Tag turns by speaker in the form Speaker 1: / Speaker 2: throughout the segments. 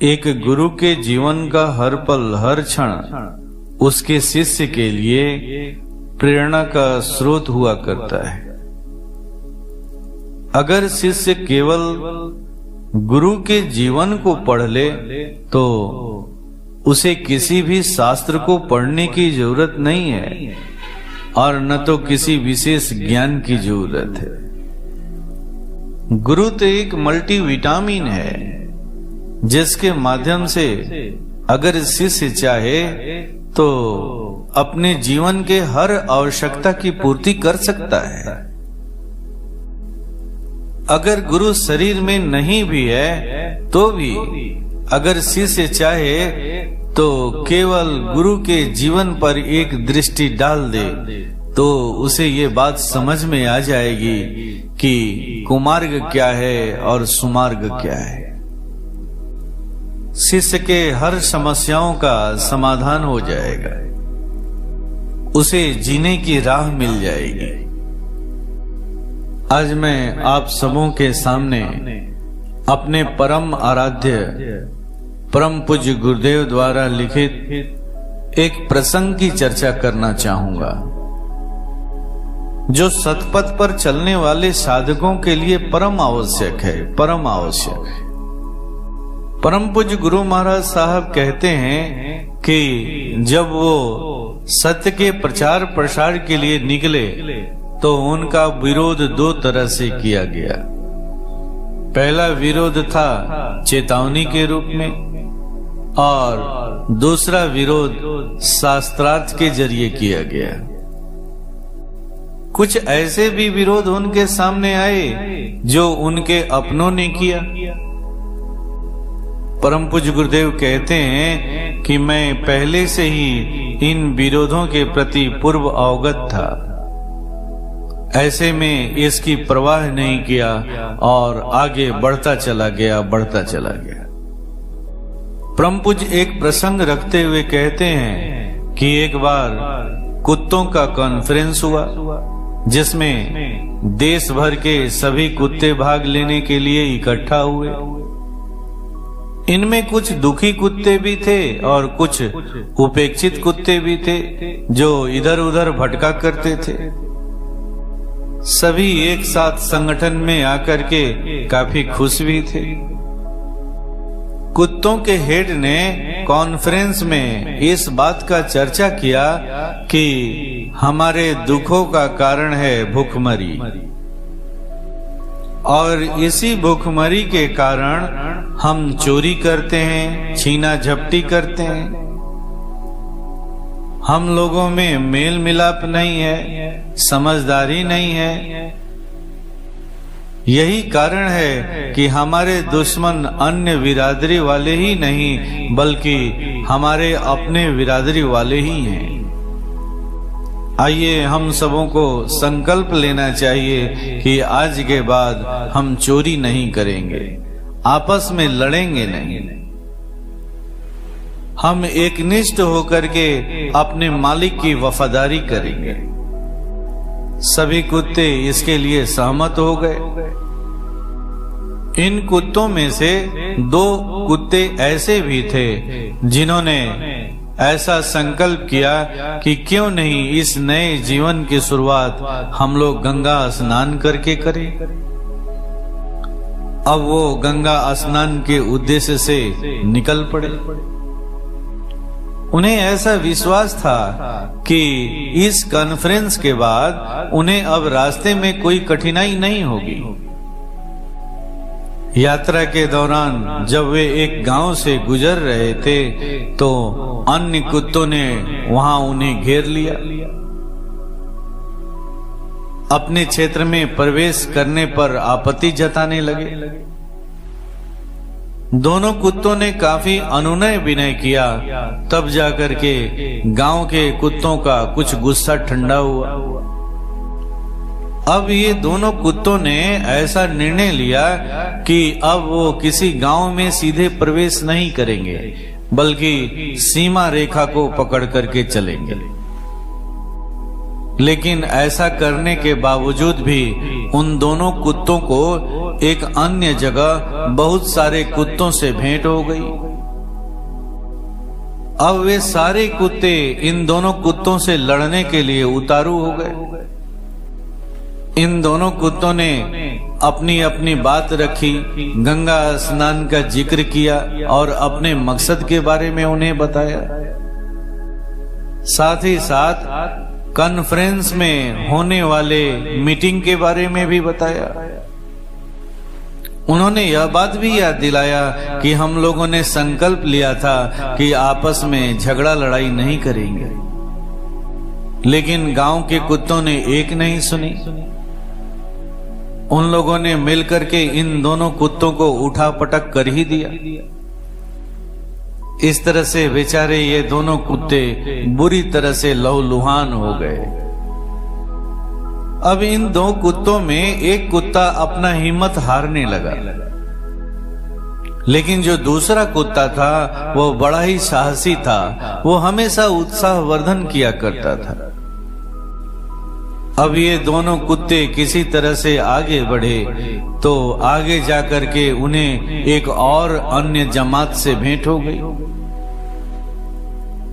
Speaker 1: एक गुरु के जीवन का हर पल हर क्षण उसके शिष्य के लिए प्रेरणा का स्रोत हुआ करता है। अगर शिष्य केवल गुरु के जीवन को पढ़ ले तो उसे किसी भी शास्त्र को पढ़ने की जरूरत नहीं है और न तो किसी विशेष ज्ञान की जरूरत है। गुरु तो एक मल्टीविटामिन है जिसके माध्यम से अगर शिष्य चाहे तो अपने जीवन के हर आवश्यकता की पूर्ति कर सकता है। अगर गुरु शरीर में नहीं भी है तो भी अगर शिष्य चाहे तो केवल गुरु के जीवन पर एक दृष्टि डाल दे तो उसे ये बात समझ में आ जाएगी कि कुमार्ग क्या है और सुमार्ग क्या है। शिष्य के हर समस्याओं का समाधान हो जाएगा, उसे जीने की राह मिल जाएगी। आज मैं आप सबों के सामने अपने परम आराध्य परम पूज्य गुरुदेव द्वारा लिखित एक प्रसंग की चर्चा करना चाहूंगा जो सतपथ पर चलने वाले साधकों के लिए परम आवश्यक है, परम आवश्यक है। परम पूज्य गुरु महाराज साहब कहते हैं कि जब वो सत्य के प्रचार प्रसार के लिए निकले तो उनका विरोध दो तरह से किया गया। पहला विरोध था चेतावनी के रूप में और दूसरा विरोध शास्त्रार्थ के जरिए किया गया। कुछ ऐसे भी विरोध उनके सामने आए जो उनके अपनों ने किया। परम पूज्य गुरुदेव कहते हैं कि मैं पहले से ही इन विरोधों के प्रति पूर्व अवगत था, ऐसे में इसकी परवाह नहीं किया और आगे बढ़ता चला गया। परम पूज्य एक प्रसंग रखते हुए कहते हैं कि एक बार कुत्तों का कॉन्फ्रेंस हुआ जिसमें देश भर के सभी कुत्ते भाग लेने के लिए इकट्ठा हुए। इनमें कुछ दुखी कुत्ते भी थे और कुछ उपेक्षित कुत्ते भी थे जो इधर उधर भटका करते थे। सभी एक साथ संगठन में आकर के काफी खुश भी थे। कुत्तों के हेड ने कॉन्फ्रेंस में इस बात का चर्चा किया कि हमारे दुखों का कारण है भूखमरी और इसी भूखमरी के कारण हम चोरी करते हैं, छीना झपटी करते हैं। हम लोगों में मेल मिलाप नहीं है, समझदारी नहीं है। यही कारण है कि हमारे दुश्मन अन्य बिरादरी वाले ही नहीं बल्कि हमारे अपने बिरादरी वाले ही हैं। आइए हम सबों को संकल्प लेना चाहिए कि आज के बाद हम चोरी नहीं करेंगे, आपस में लड़ेंगे नहीं। हम एकनिष्ठ होकर के अपने मालिक की वफादारी करेंगे। सभी कुत्ते इसके लिए सहमत हो गए। इन कुत्तों में से दो कुत्ते ऐसे भी थे जिन्होंने ऐसा संकल्प किया कि क्यों नहीं इस नए जीवन की शुरुआत हम लोग गंगा स्नान करके करें। अब वो गंगा स्नान के उद्देश्य से निकल पड़े। उन्हें ऐसा विश्वास था कि इस कॉन्फ्रेंस के बाद उन्हें अब रास्ते में कोई कठिनाई नहीं होगी। यात्रा के दौरान जब वे एक गांव से गुजर रहे थे तो अन्य कुत्तों ने वहां उन्हें घेर लिया। अपने क्षेत्र में प्रवेश करने पर आपत्ति जताने लगे। दोनों कुत्तों ने काफी अनुनय विनय किया, तब जाकर के गांव के कुत्तों का कुछ गुस्सा ठंडा हुआ। अब ये दोनों कुत्तों ने ऐसा निर्णय लिया कि अब वो किसी गांव में सीधे प्रवेश नहीं करेंगे बल्कि सीमा रेखा को पकड़ करके चलेंगे। लेकिन ऐसा करने के बावजूद भी उन दोनों कुत्तों को एक अन्य जगह बहुत सारे कुत्तों से भेंट हो गई। अब वे सारे कुत्ते इन दोनों कुत्तों से लड़ने के लिए उतारू हो गए। इन दोनों कुत्तों ने अपनी अपनी बात रखी, गंगा स्नान का जिक्र किया और अपने मकसद के बारे में उन्हें बताया। साथ ही साथ कॉन्फ्रेंस में होने वाले मीटिंग के बारे में भी बताया। उन्होंने यह बात भी याद दिलाया कि हम लोगों ने संकल्प लिया था कि आपस में झगड़ा लड़ाई नहीं करेंगे, लेकिन गांव के कुत्तों ने एक नहीं सुनी। उन लोगों ने मिलकर के इन दोनों कुत्तों को उठा पटक कर ही दिया। इस तरह से बेचारे ये दोनों कुत्ते बुरी तरह से लहूलुहान हो गए। अब इन दो कुत्तों में एक कुत्ता अपना हिम्मत हारने लगा, लेकिन जो दूसरा कुत्ता था वो बड़ा ही साहसी था। वो हमेशा उत्साहवर्धन किया करता था। अब ये दोनों कुत्ते किसी तरह से आगे बढ़े तो आगे जाकर के उन्हें एक और अन्य जमात से भेंट हो गई।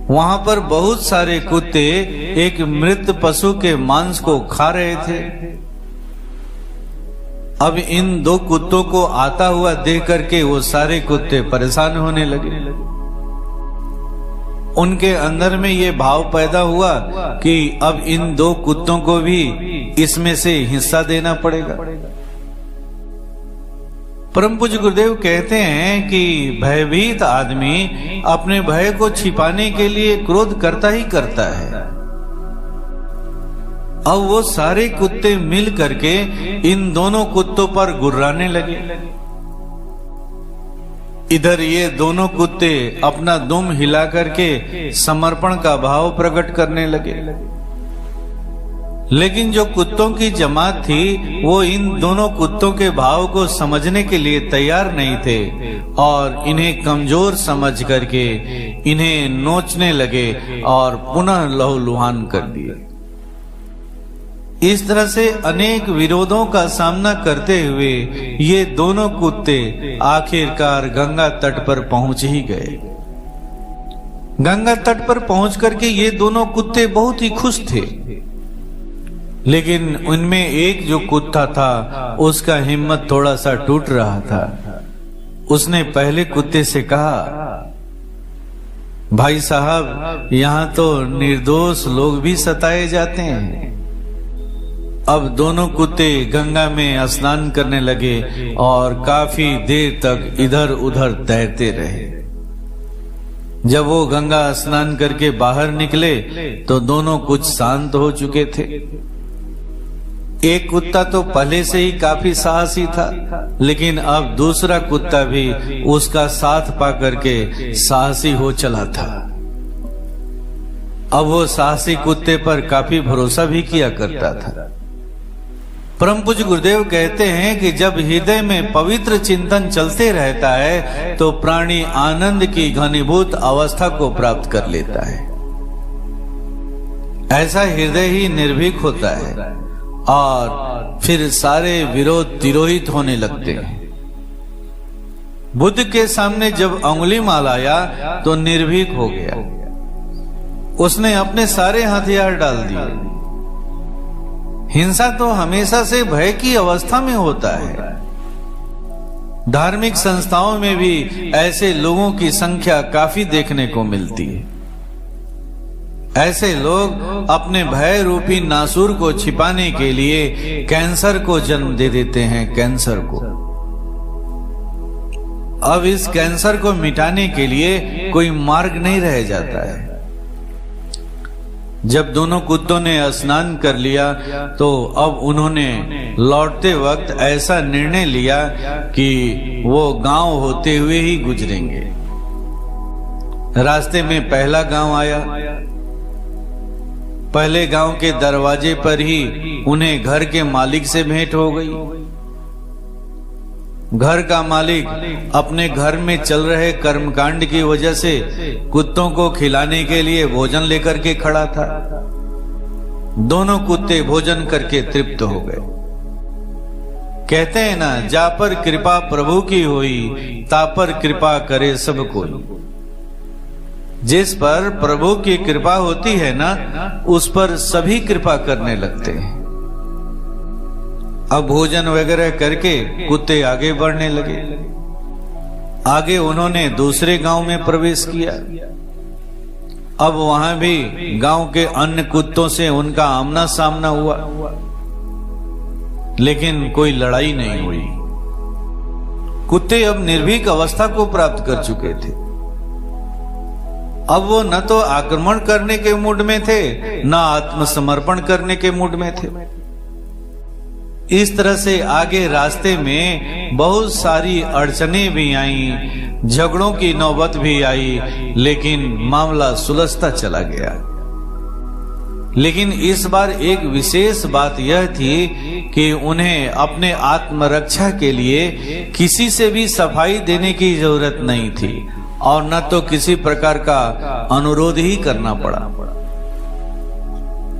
Speaker 1: वहां पर बहुत सारे कुत्ते एक मृत पशु के मांस को खा रहे थे। अब इन दो कुत्तों को आता हुआ देख करके वो सारे कुत्ते परेशान होने लगे। उनके अंदर में ये भाव पैदा हुआ कि अब इन दो कुत्तों को भी इसमें से हिस्सा देना पड़ेगा। परम पूज्य गुरुदेव कहते हैं कि भयभीत आदमी अपने भय को छिपाने के लिए क्रोध करता ही करता है। अब वो सारे कुत्ते मिल करके इन दोनों कुत्तों पर गुर्राने लगे। इधर ये दोनों कुत्ते अपना दुम हिला करके समर्पण का भाव प्रकट करने लगे, लेकिन जो कुत्तों की जमात थी वो इन दोनों कुत्तों के भाव को समझने के लिए तैयार नहीं थे और इन्हें कमजोर समझ करके इन्हें नोचने लगे और पुनः लहूलुहान कर दिए। इस तरह से अनेक विरोधों का सामना करते हुए ये दोनों कुत्ते आखिरकार गंगा तट पर पहुंच ही गए। गंगा तट पर पहुंच करके ये दोनों कुत्ते बहुत ही खुश थे, लेकिन उनमें एक जो कुत्ता था उसका हिम्मत थोड़ा सा टूट रहा था। उसने पहले कुत्ते से कहा, भाई साहब, यहाँ तो निर्दोष लोग भी सताए जाते हैं। अब दोनों कुत्ते गंगा में स्नान करने लगे और काफी देर तक इधर उधर तैरते रहे। जब वो गंगा स्नान करके बाहर निकले तो दोनों कुछ शांत हो चुके थे। एक कुत्ता तो पहले से ही काफी साहसी था, लेकिन अब दूसरा कुत्ता भी उसका साथ पा करके साहसी हो चला था। अब वो साहसी कुत्ते पर काफी भरोसा भी किया करता था। परम पूज्य गुरुदेव कहते हैं कि जब हृदय में पवित्र चिंतन चलते रहता है तो प्राणी आनंद की घनीभूत अवस्था को प्राप्त कर लेता है। ऐसा हृदय ही निर्भीक होता है और फिर सारे विरोध तिरोहित होने लगते हैं। बुद्ध के सामने जब अंगुलीमाल आया तो निर्भीक हो गया। उसने अपने सारे हथियार डाल दिए। हिंसा तो हमेशा से भय की अवस्था में होता है। धार्मिक संस्थाओं में भी ऐसे लोगों की संख्या काफी देखने को मिलती है। ऐसे लोग अपने भय रूपी नासूर को छिपाने के लिए कैंसर को जन्म दे देते हैं। कैंसर को अब इस कैंसर को मिटाने के लिए कोई मार्ग नहीं रह जाता है। जब दोनों कुत्तों ने स्नान कर लिया तो अब उन्होंने लौटते वक्त ऐसा निर्णय लिया कि वो गांव होते हुए ही गुजरेंगे। रास्ते में पहला गांव आया। पहले गांव के दरवाजे पर ही उन्हें घर के मालिक से भेंट हो गई। घर का मालिक अपने घर में चल रहे कर्मकांड की वजह से कुत्तों को खिलाने के लिए भोजन लेकर के खड़ा था। दोनों कुत्ते भोजन करके तृप्त हो गए। कहते हैं ना, जा पर कृपा प्रभु की होई, ता पर कृपा करे सब कोई। जिस पर प्रभु की कृपा होती है ना, उस पर सभी कृपा करने लगते हैं। अब भोजन वगैरह करके कुत्ते आगे बढ़ने लगे। आगे उन्होंने दूसरे गांव में प्रवेश किया। अब वहां भी गांव के अन्य कुत्तों से उनका आमना सामना हुआ, लेकिन कोई लड़ाई नहीं हुई। कुत्ते अब निर्भीक अवस्था को प्राप्त कर चुके थे। अब वो न तो आक्रमण करने के मूड में थे, न आत्मसमर्पण करने के मूड में थे। इस तरह से आगे रास्ते में बहुत सारी अड़चनें भी आईं, झगड़ों की नौबत भी आई, लेकिन मामला सुलझता चला गया। लेकिन इस बार एक विशेष बात यह थी कि उन्हें अपने आत्मरक्षा के लिए किसी से भी सफाई देने की जरूरत नहीं थी और न तो किसी प्रकार का अनुरोध ही करना पड़ा।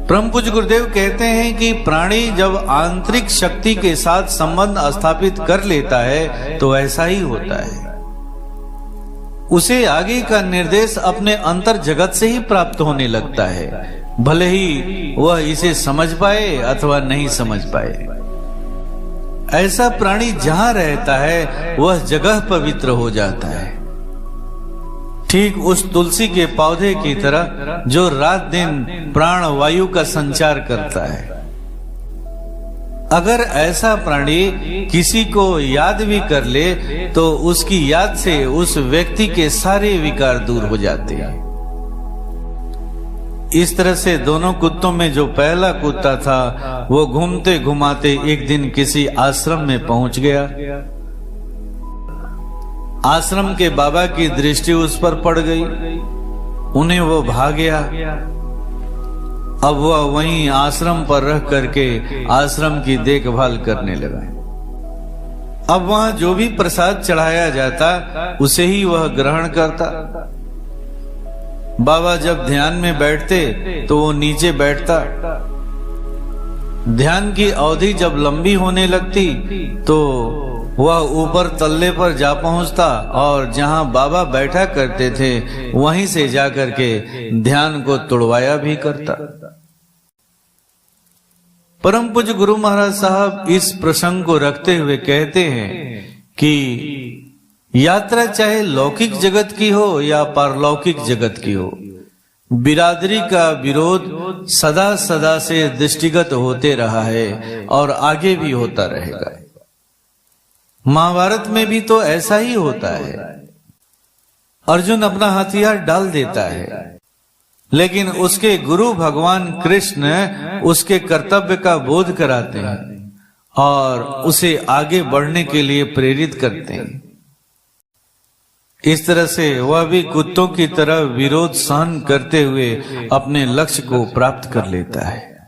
Speaker 1: परम पूज्य गुरुदेव कहते हैं कि प्राणी जब आंतरिक शक्ति के साथ संबंध स्थापित कर लेता है तो ऐसा ही होता है। उसे आगे का निर्देश अपने अंतर जगत से ही प्राप्त होने लगता है, भले ही वह इसे समझ पाए अथवा नहीं समझ पाए। ऐसा प्राणी जहां रहता है वह जगह पवित्र हो जाता है, ठीक उस तुलसी के पौधे की तरह जो रात दिन प्राण वायु का संचार करता है। अगर ऐसा प्राणी किसी को याद भी कर ले तो उसकी याद से उस व्यक्ति के सारे विकार दूर हो जाते हैं। इस तरह से दोनों कुत्तों में जो पहला कुत्ता था वो घूमते घुमाते एक दिन किसी आश्रम में पहुंच गया। आश्रम के बाबा की दृष्टि उस पर पड़ गई, उन्हें वो भाग गया। अब वह वहीं आश्रम पर रह करके आश्रम की देखभाल करने लगा। अब वहां जो भी प्रसाद चढ़ाया जाता उसे ही वह ग्रहण करता। बाबा जब ध्यान में बैठते तो वो नीचे बैठता। ध्यान की अवधि जब लंबी होने लगती तो वह ऊपर तल्ले पर जा पहुंचता और जहां बाबा बैठा करते थे वहीं से जाकर के ध्यान को तुड़वाया भी करता। परम पूज्य गुरु महाराज साहब इस प्रसंग को रखते हुए कहते हैं कि यात्रा चाहे लौकिक जगत की हो या पारलौकिक जगत की हो, बिरादरी का विरोध सदा सदा से दृष्टिगत होते रहा है और आगे भी होता रहेगा। महाभारत में भी तो ऐसा ही होता है। अर्जुन अपना हथियार डाल देता है, लेकिन उसके गुरु भगवान कृष्ण उसके कर्तव्य का बोध कराते हैं और उसे आगे बढ़ने के लिए प्रेरित करते हैं। इस तरह से वह भी कुत्तों की तरह विरोध सहन करते हुए अपने लक्ष्य को प्राप्त कर लेता है।